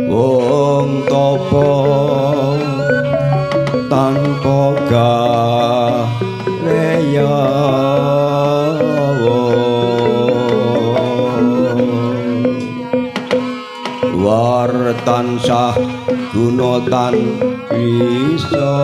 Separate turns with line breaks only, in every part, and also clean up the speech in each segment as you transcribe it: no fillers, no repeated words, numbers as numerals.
Wong tapa tanpa leya war tansah gunotan bisa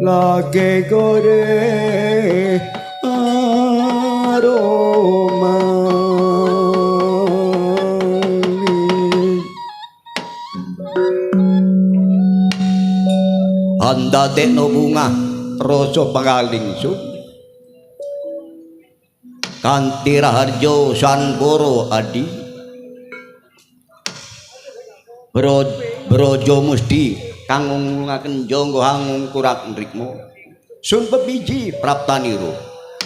lagi gore aroma anda tekno bunga rasa pangalingsun kanthi raharjo sanboro adi brojo musti kang ngulungaken jangga hangung kurak nrikmo sun pepiji praptaniro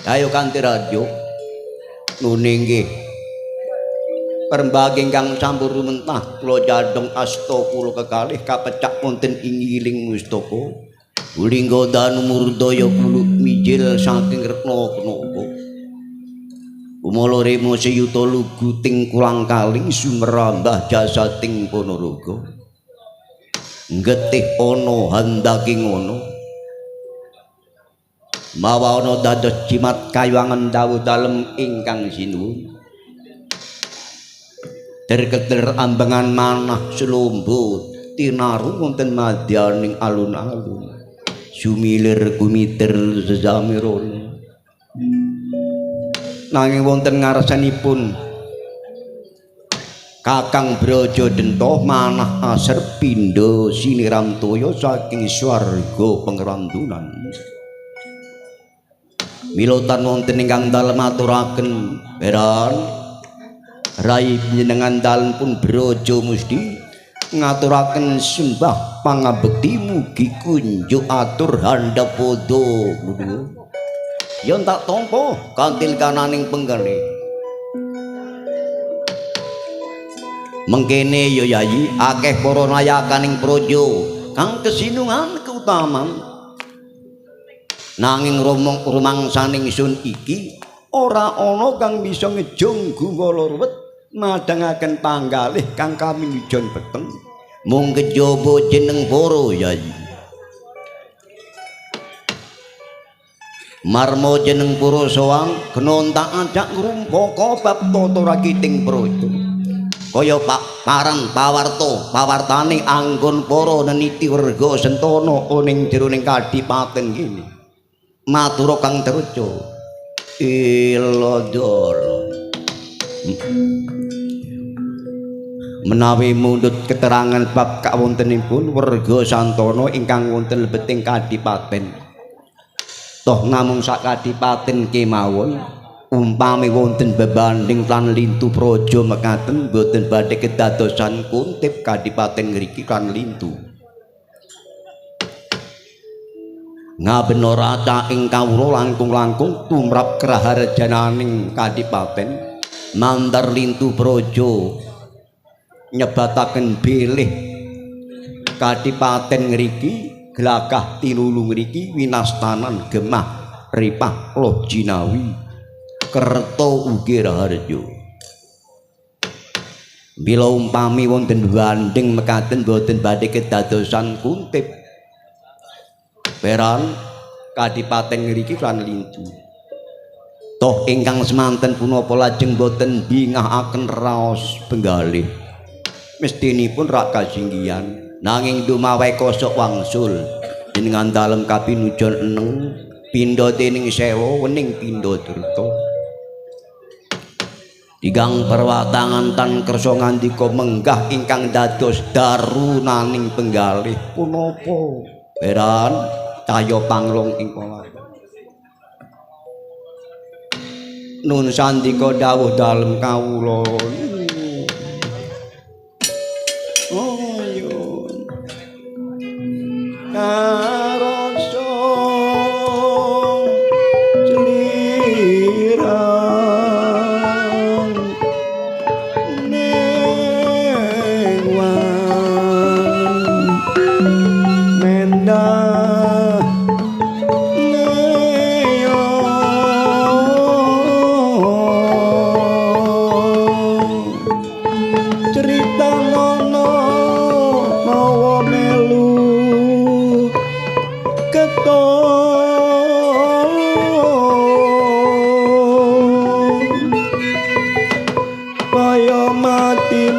ayo kanthi radyo nune nggih perembage ingkang sampun rumentah kula jadong asta kula kekalih kapecak wonten ing ngiling mustaka ulingga danu murdaya kula mijil saking retna kenapa umala remo seyuta lugu ting kulang kaling sumerambah jasating Ponorogo getih ana handaki ngono mawa ana dados jimat kayuwangen dawuh dalem ingkang sinuwun derketer ambengan manah selombot tinaru wonten madyaning alun-alun sumilir kumiter sejamirone nanging wonten ngarsanipun Kakang Brojo Dento manah aser pindha siniram toya saking swarga pengerantunan milotan wonten ingkang dalem aturaken beran rai panjenengan dalem pun Brojo Musti ngaturaken sembah pangabekti mugi kunjuk atur handhapada nuwun yen tak tampa kanthi kananing penggane mengkene ya yayi akeh para nayakaning praja kang kesinungan keutaman nanging rumangsaning sun iki ora ana kang bisa ngejong gumala ruwet madhangaken panggalih kang kami wijon peteng mung kejaba jeneng para yayi marmo jeneng para sawang kena tak ajak ngrumpaka bab tata rakiting praja kaya Pak Paran pawartane anggon para neniti werga sentana ning jeroning kadipaten kene matur Kang Treja ilodoro menawi mundhut keterangan bab kawontenipun werga santana ingkang wonten lebeting kadipaten toh namung sak kadipaten kemawon umpami wonten bebanding lan lintu praja mekaten boten badhe kedadosan kuntip kadipaten ngriki kan lintu ngabenora ing kawula langkung-langkung tumrap kraharjananing kadipaten mandar lintu praja nyebataken bilih kadipaten ngriki glagah tinulu ngriki winastanan gemah ripah loh jinawi kerto ugi raharjo bila umpami wonten banding mekaten boten badhe kedadosan kuntip peran kadipaten ngriki kan lintu toh ingkang semanten punapa lajeng boten bingahaken raos penggalih mestinipun rak kasinggihan nanging dumawe kosok wangsul jenengan dalem kapinujon eneng pindha dening sewa wening pindha durta Digang perwatangan tan kersa ngandika menggah ingkang dados darunaning penggalih punapa beran cahya panglong ing palawan nun sandika dawuh dalem kawula oyun karasa slirang newan mendah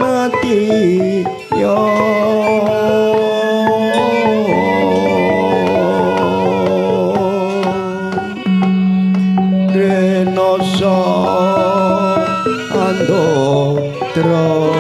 mati yo renoso andotro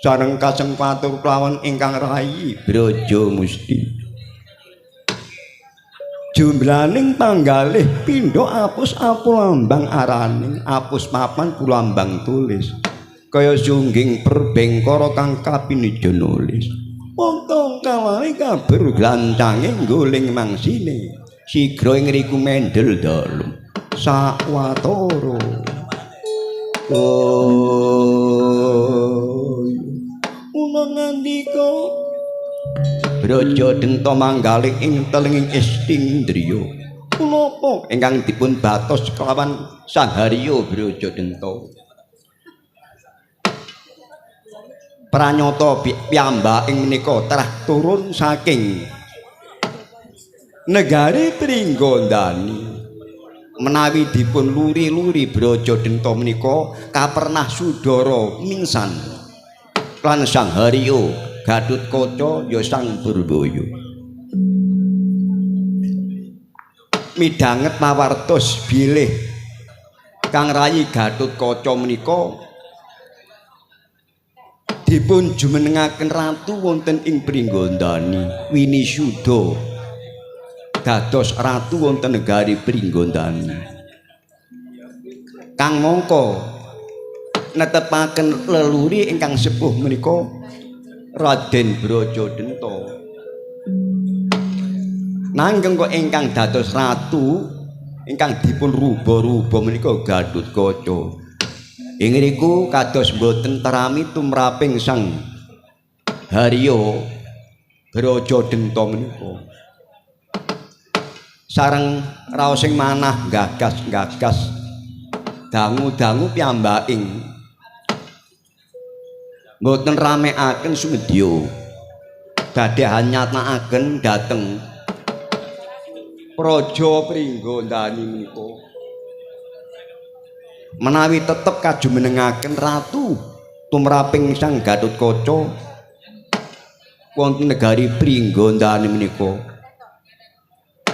sareng kaseng patur kelawan ingkang rayi Braja Musti jumlaning panggalih pindha apus apulambang araning apus papan pulambang tulis kaya sungging perbengkara kang kapinija nulis wonten kalane kabar glancange nggoling mangsine sigra ing riku mendel dalem sawatara ngandika Braja Denta manggalih ing telenging Istindraya punapa ingkang dipun batos kelawan Sang Harya Braja Denta pranyata piyambaking menika trah turun saking negari Pringgondani menawi dipun luri-luri Braja Denta menika kapernah sudara mingsan lan Sang Harya Gatotkaca ya Sang Purbaya midhanget pawartos bilih kang rayi Gatotkaca menika dipun jumenengaken ratu wonten ing Pringgondani Winisuda dados ratu wonten negari Pringgondani kang mangka netepaken leluri ingkang sepuh menika Raden Braja Denta nanging kok ingkang dados ratu ingkang dipun ruba-ruba menika Gatotkaca ing riku kados boten terami tumraping Sang Harya Braja Denta menika sareng raosing manah gagas-gagas dangu-dangu piyambaking mboten ramekaken sumedya dadeh nyatakaken dhateng Praja Pringgondani menika menawi tetep kajumenengaken ratu tumraping Sang Gatotkaca wonten negari Pringgondani menika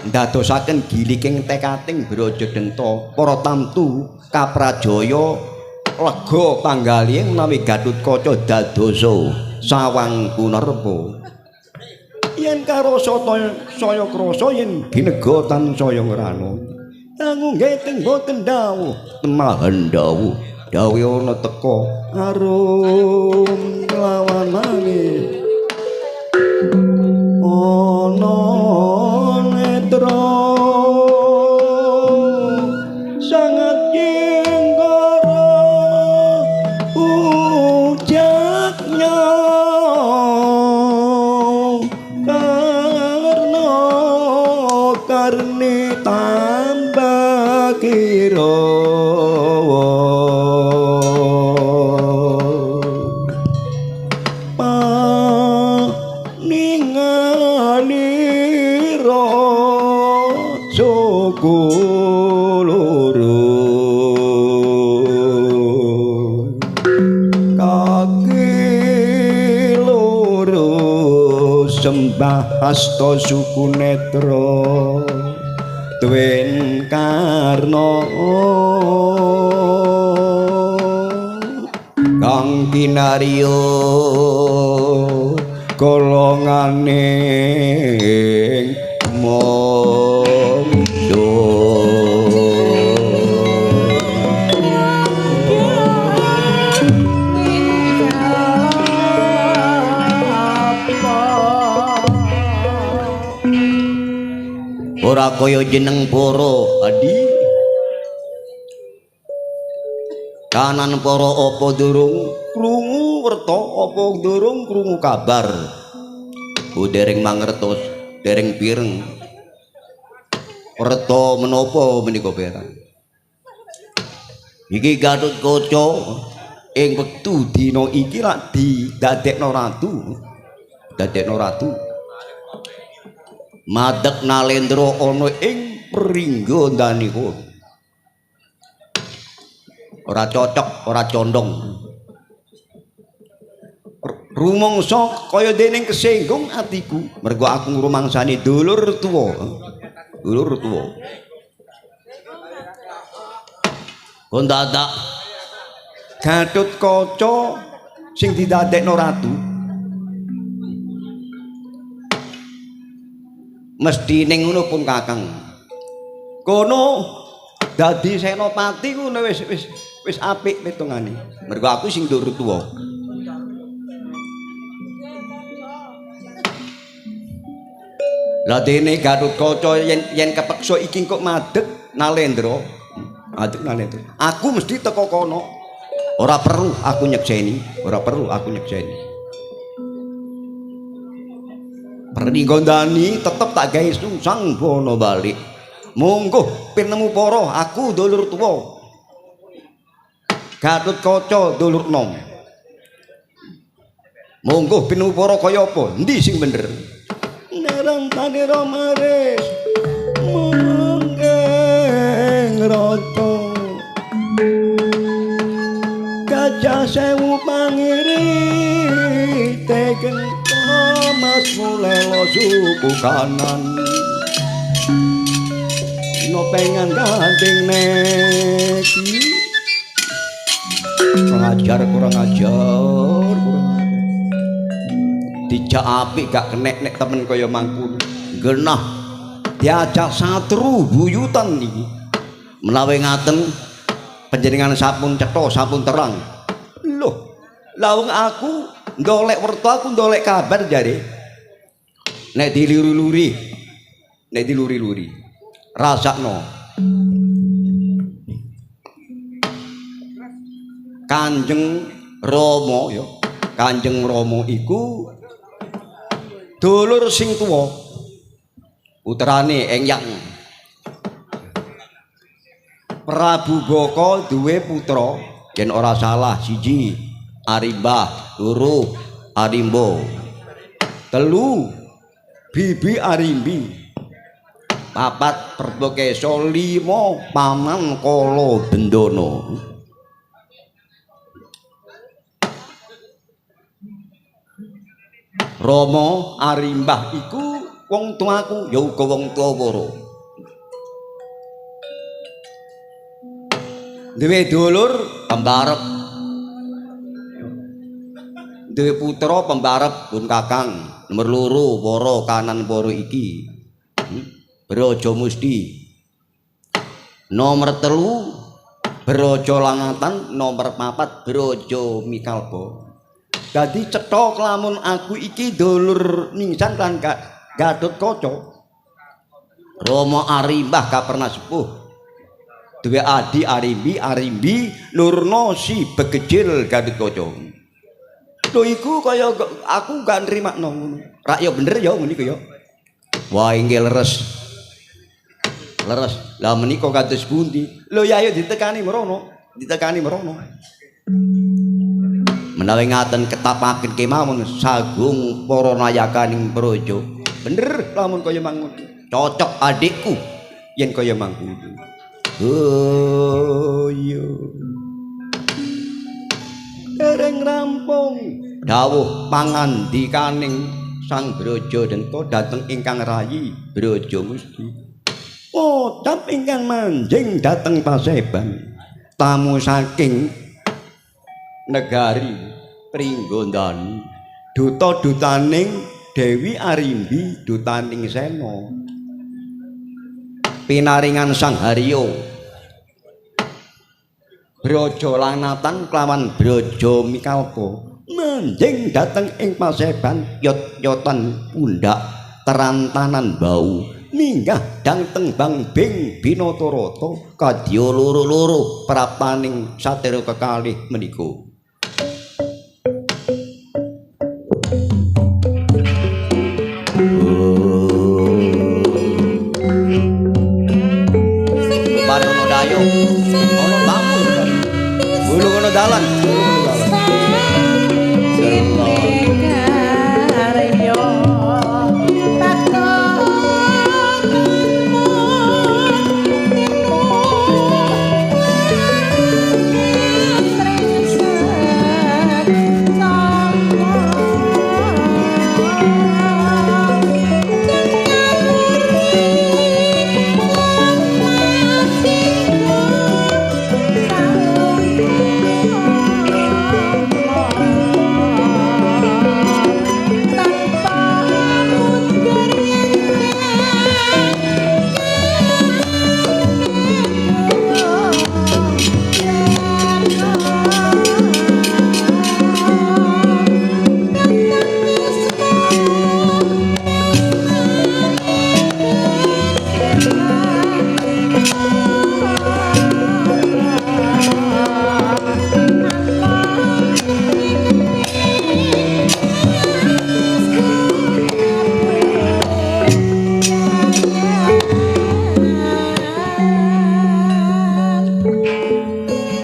ndadosaken giliking tekating Braja Denta para tamtu kaprajaya lega panggalih menawi Gatotkaca dadosa sawang kunarpa yen karasa saya krasa yen ginega tansaya ngrana nanging nggih boten dawuh temahan dawuh ana teka arum lawan mangih ana netra sangat jenggara ujaknya karni tambah kira sembah hasta suku netra Dwen karna kang kinarya golonganing mondo ora kaya jeneng para adi kanan para apa durung krungu werta apa durung krungu kabar dereng mangertos dereng pireng werta menapa menika perang iki Gatotkaca ing wektu dina iki lak didadekno ratu madeg Nalendra ana ing pringga danika ora cocok ora condong rumangsa kaya dening kesenggung atiku mergo aku ngrumangsani dulur tuwa kon dadak Gatotkaca sing didadekno ratu mesti ning ngono pun Kakang kono dadi senopati ku wis apik pitungane mergo aku sing ndur tuwa lah dene Gatotkaca yen kepeksa iki kok madeg Nalendra aku mesti teko kono ora perlu aku nyekseni Pernigondani tetep tak gawe sungsang bono balik monggo pinemu para aku dulur tuwa Gatotkaca dulur nom monggo pinemu para kaya apa endi sing bener narang tanira maris manggeng rata gajah sewu pangiri tegen mas mulela suku kanan no pengen gandeng neki kurang ajar dijak apik gak kenek nek temen kaya mangkun genah diajak satru buyutan iki menawi ngaten panjenengan sampun cetha sampun terang loh lawang aku ndolek werta aku ndolek kabar jare nek diluri-luri rasakno Kanjeng Rama iku dulur sing tuwa putrane Engyang Prabu Baka duwe putra yen ora salah siji Arimbah loro Arimba telu Bibi Arimbi papat Pertokesa lima Paman Kala Bendana Rama Arimbah iku wong tuaku ya uga wong tuwa para duwe dulur pembarep duwe putra pembarep pun Kakang nomor loro para kanan para iki Braja Musti nomor telu Braja Langatan nomor papat Braja Mikalpa dadi cetha lamun aku iki dulur ningsan kan Gatotkaca Rama Arimbah kapernah sepuh duwe adi Arimbi nurna si begejil Gatotkaca lho iku kaya aku gak nrimakno ngono rak ya bener ya ngene iki ya wah inggih leres lah menika kados pundi lho ya ayo ditekani merono menawi ngaten ketapaken kemawon sagung para nayakaning praja bener lamun kaya mangkono cocok adikku yen kaya mangkono oh yo dereng rampung dawuh pangandikaning Sang Brajadanta dhateng ingkang rayi Braja Musti Podap ingkang manjing dhateng Paseban. Tamu saking negari Pringgondani. Duta-dutaning Dewi Arimbi, dutaning Sena. Pinaringan Sang Haryo. Braja Lanatan klawan Braja Mikalpa manjing dhateng ing Paseban yot-yotan pundak terantanan bau minggah dang tembang bing Binatarata kadya loro-loro praptaning satira kekalih menika. Mari ono dayo, ono tamu, bulu ono dalan.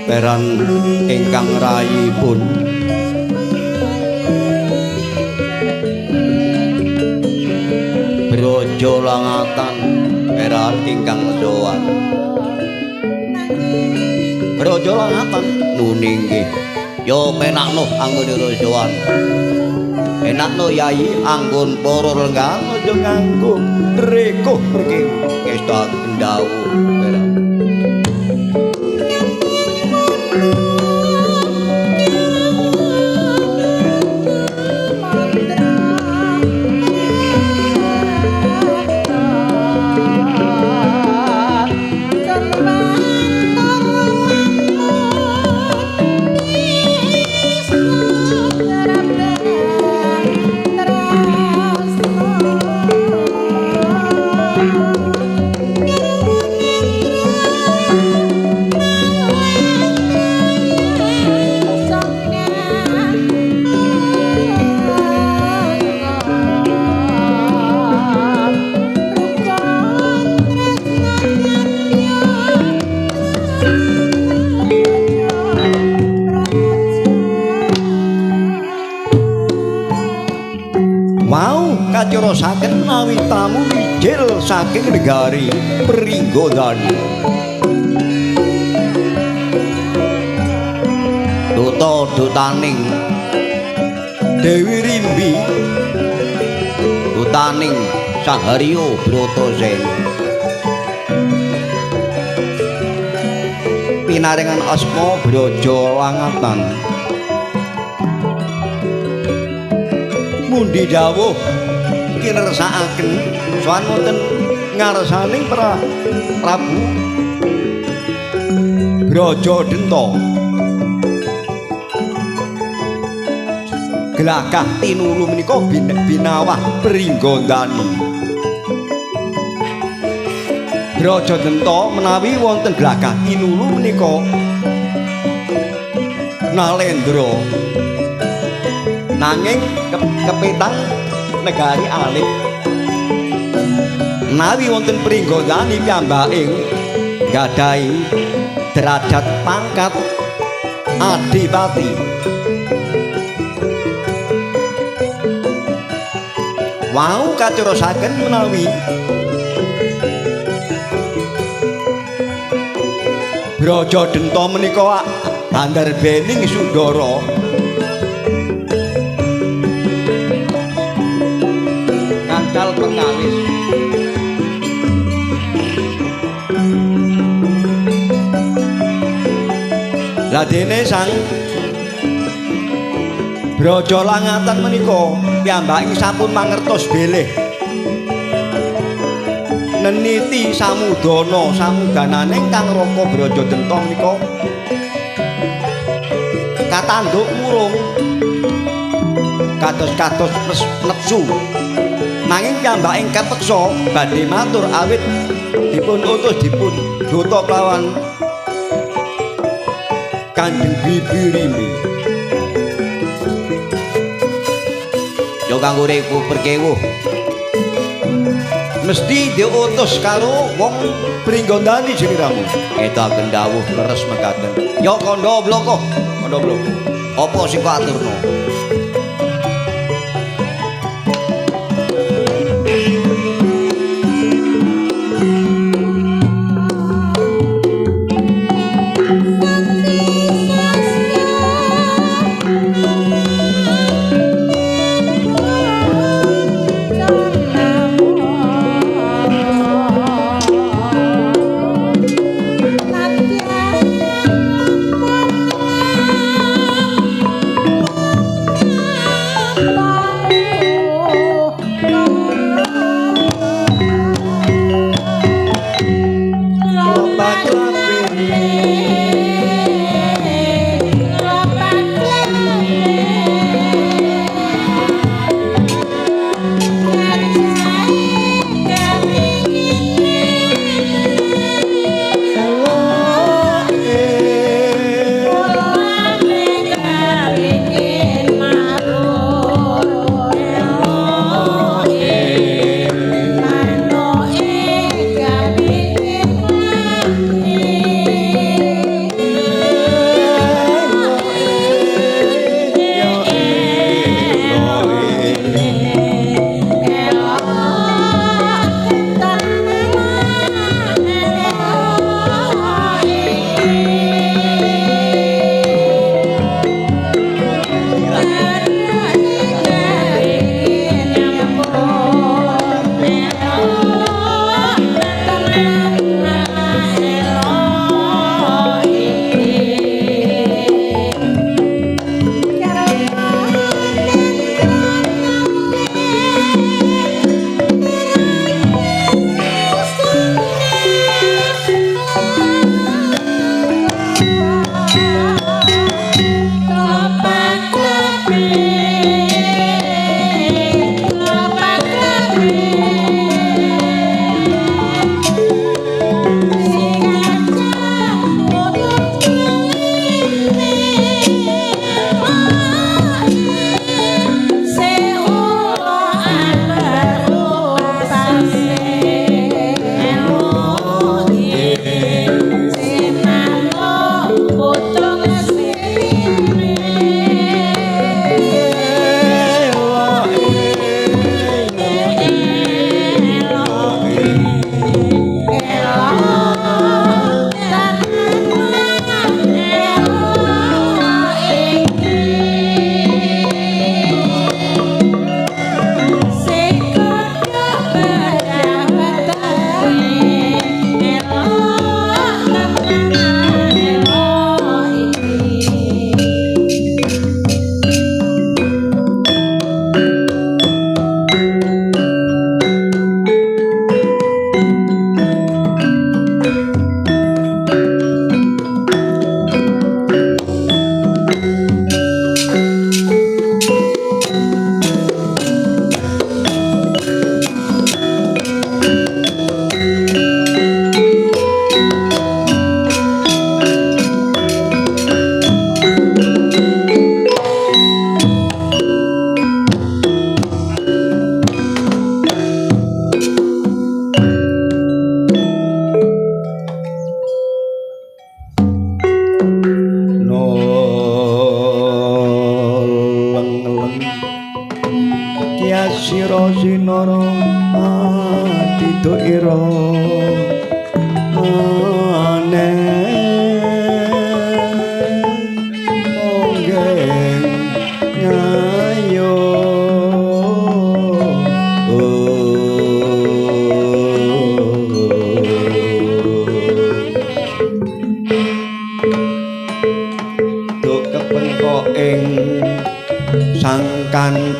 Peran ingkang rayipun Braja Langatan peran ingkang sowan Braja Langatan nuning nggih ya penakno anggone sowan enakno yai anggon para lenggang aja nganggo rekuh pergi kesta kendhawu peran Kacurasaken menawi tamu mijil saking negari Pringgondani. Duta-dutaning Dewi Rimbi, dutaning Sang Haryo Bratasena. Pinaringan asma Braja Langatan. Mundi dawuh kinersakaken sowan wonten ngarsaning Prabu Brajadenta Glagah tinulu menika binawah Pringgondani. Brajadenta menawi wonten glagah tinulu menika Nalendra nanging kepetang negari alit menawi wonten Pringgondani piyambaking gadhahi derajat pangkat adipati. Wau kacurasaken menawi Brajadenta menika andharbening Sundara kangkal pengawis Lah dene sang Braja Langatan menika piyambake sampun mangertos bilih neniti samudana samudananing Kang Raka Brajadenta menika katanduk murung kados-kados nepsu nanging piyambake kapeksa badhe matur awit dipun utus dipun dota kelawan Kanjeng Bibirimi. Yo kanggo reku perkewuh mesti diutus karo wong Pringgondani Jengiramu. Eta gendawuh leres mekaten. Yo kandha bloko, kandha bloko. Apa sing kok aturno?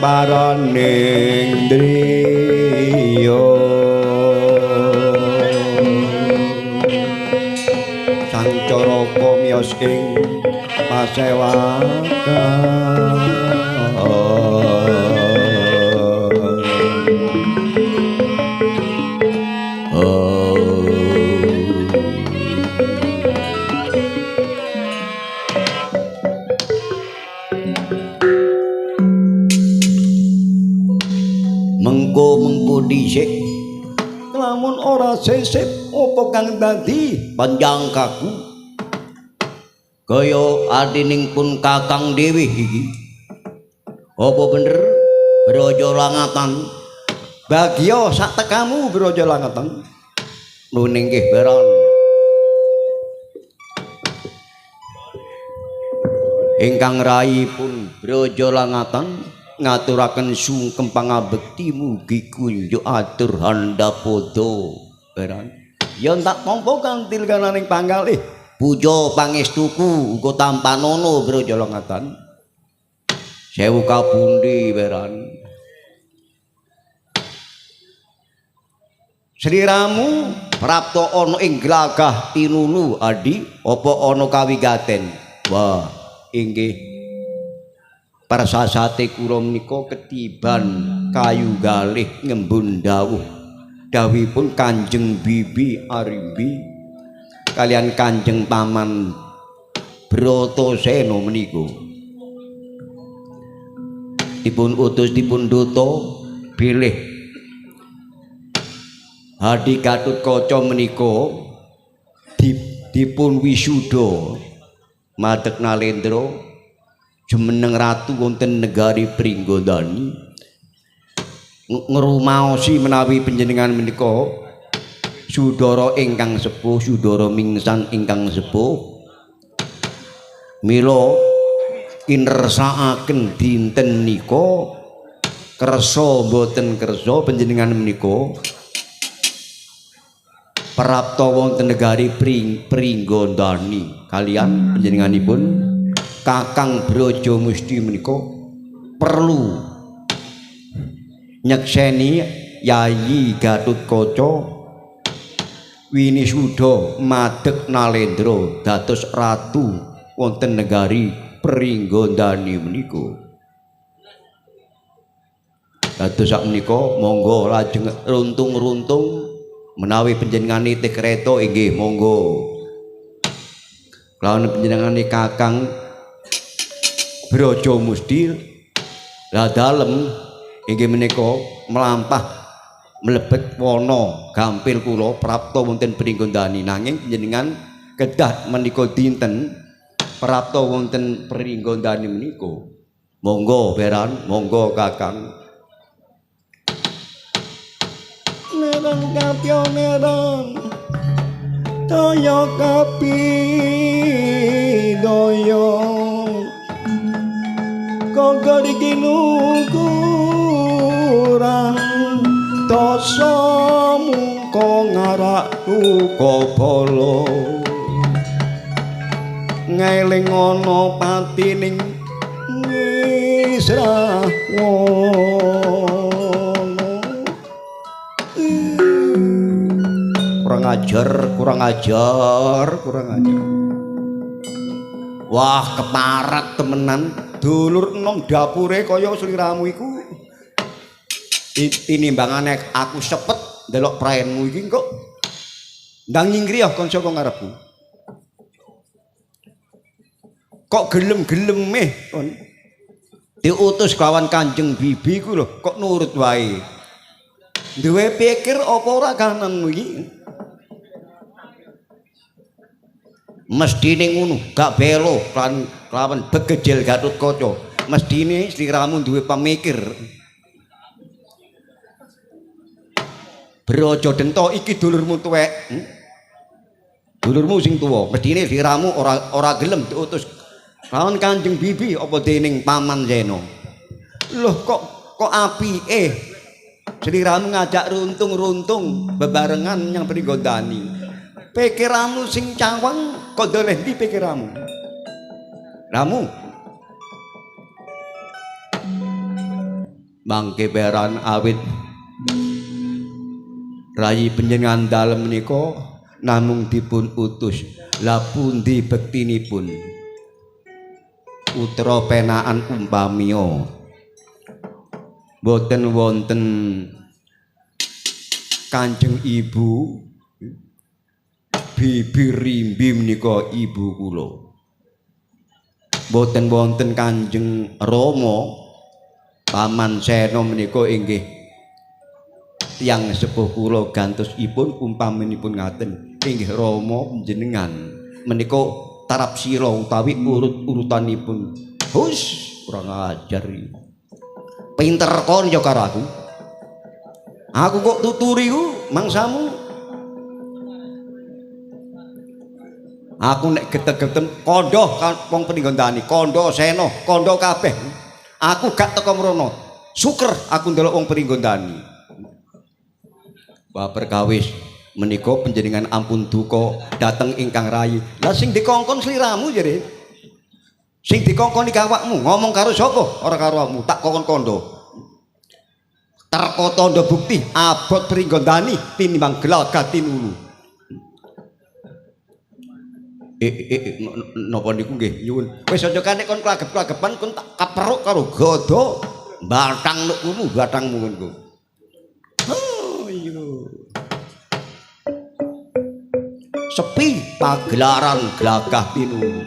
paraning driya sang caraka miyos ing pasewakan mengko dhisik lamun ora sesip apa kang dadi panjangkaku kaya adining pun kakang dhewe iki apa bener Braja Langatan bagya sak tekamu Braja Langatan nuning nggih Baron ingkang raipun Braja Langatan ngaturaken sungkem pangabekti mugi kunjuk atur handapodho Baron yen tak tampa kanthi kananing panggalih puja pangestuku uga tampanono Braja Langatan sewu kapundi Baron sliramu prapta ana ing glagah tinulu Adi apa ana kawigaten wah inggih Persasate kula menika ketiban kayu galih ngembun dawuh dawuhipun Kanjeng Bibi Arimbi kalian Kanjeng Paman Bratasena menika dipun utus dipun duta bilih Hadi Gatotkaca menika dipun wisuda madeg Nalendra jumeneng ratu wonten negari Pringgondani ngrumaosi menawi panjenengan menika Sudara ingkang sepuh Sudara mingsan ingkang sepuh mila kinersakaken dinten nika kersa boten kersa panjenengan menika prapta wonten negari Pringgondani kalian panjenenganipun Kakang Braja Musti menika perlu nyekseni Yayi Gatotkaca winisuda madeg Nalendra dados ratu wonten negari Pringgondani menika. Dados sakmenika monggo lajeng runtung-runtung menawi panjenengan nitih kreta inggih monggo. Lawan panjenengane Kakang Braja Musti la dalem inggih menika melampah mlebet wana gampil kula prapta wonten Pringgondani nanging panjenengan kedah menika dinten prapta wonten Pringgondani menika monggo Beran monggo Kakang nerang kapya nerang daya kapi daya kok iki nukurang dosamu kok ngarakku kobolo ngeling ana patining misra kurang ajar wah keparat temenan dulur enom dapure kaya sliramu iku tinimbangane aku sepet ndelok praenmu iki kok ndang nyingkriyah kon saka ngarepku kok gelem-geleme kon diutus kawan Kanjeng Bibi ku lho kok nurut wae duwe pikir apa ora kananmu iki mestine ngono gak belo lawan begejel Gatotkaca mestine sliramu duwe pamikir Braja Denta iki dulurmu tuwek dulurmu sing tuwa mestine sliramu ora gelem diutus lawan Kanjeng Bibi apa dening Paman Sena lho kok apike sliramu ngajak runtung-runtung bebarengan yang Pringgondani pikiranmu sing cawang kok doleh ndi pikiranmu ramu mangke peran awit rayi panjenengan dalem menika namung dipun utus la pundi bektinipun utra penaan umpamiya boten wonten Kanjeng Ibu Bibi Rimbi menika ibu kula boten wonten Kanjeng Rama Paman Sena menika inggih tiyang sepuh kula gantosipun umpaminipun ngaten inggih Rama panjenengan menika tarapsira utawi urut-urutanipun hus kurang ajar pinter kon yo karo aku kok tuturi ku mangsamu aku nek getek-geten kandha wong peninggondani kandha Sena kandha kabeh aku gak teko mrono syukur aku ndelok wong peninggondani babar kawis menika panjenengan ampun duka dateng ingkang rayi lah sing dikongkon sliramu jere sing dikongkoni awakmu ngomong karo sapa ora karo awakmu tak kongkon kandha terko tandha bukti abot pringgondani tinimbang Glagah Tinulu napa niku nggih nyuwun wis aja kanek kon klagep-klagepan kon tak kaperuk karo gada batang nek kulo batangmu ngono oh iya sepi pagelaran Glagah Tinulu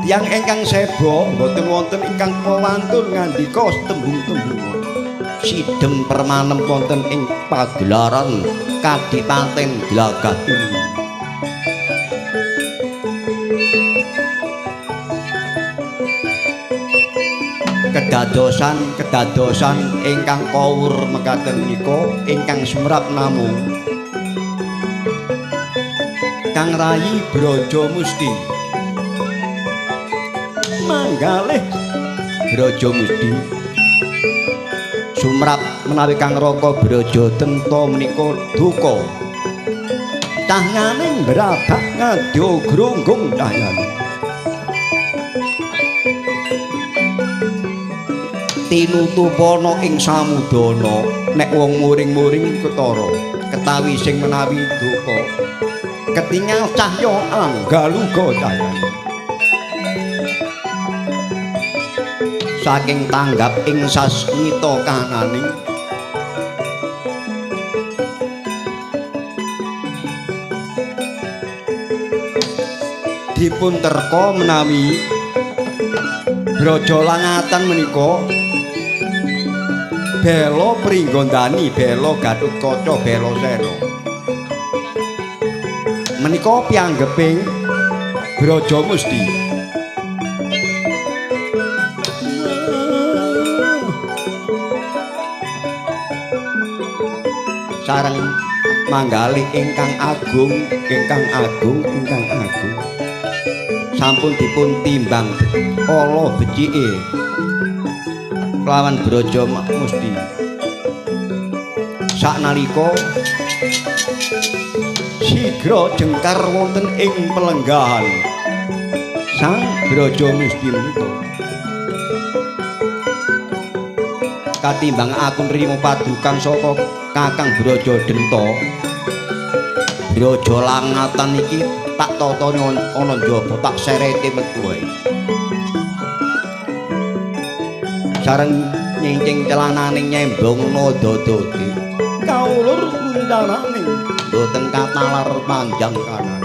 yang ingkang sebo mboten wonten ingkang pawantun ngandika tembung-tembung sidhem permanem wonten ing pagelaran Kadipaten Glagah Tinulu kedadosan ingkang kawur mekaten menika ingkang sumrap namung Kang Rayi Brajamusti manggalih Brajamusti sumrap menawi Kang Raka Brajatenta menika duka tanganing brabak ngadya grunggung cahyan tinutupana ing samudana nek wong muring-muring ketara ketawi sing menawi duka ketingal cahya anggaluga cahyan saking tanggap ing sasmita kananing dipun terka menawi Brajolangatan menika bela pringgondani bela Gatotkaca bela Sena menika pianggeping Brajamusti sareng manggali ingkang agung sampun dipun timbang ala becike kelawan Brajamusti saknalika sigra jengkar wonten ing pelenggahan Sang Brajamusti menika katimbang aku nrimo padukan saka Kakang Brajadenta Brajolangatan iki tak tatane ana njaba tak serete metu wae sareng nyincing celananing nyembong nada-dadi kaulur kundananing boten katalar panjang kanan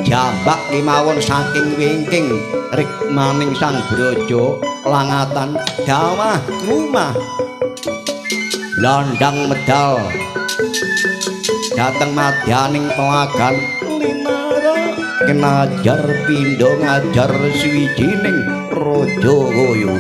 jambak kemawon saking wingking rikmaning Sang Brajolangatan dawah rumah landang medal dateng madyaning pelagan linara kenajar pindho ngajar swijining raja kaya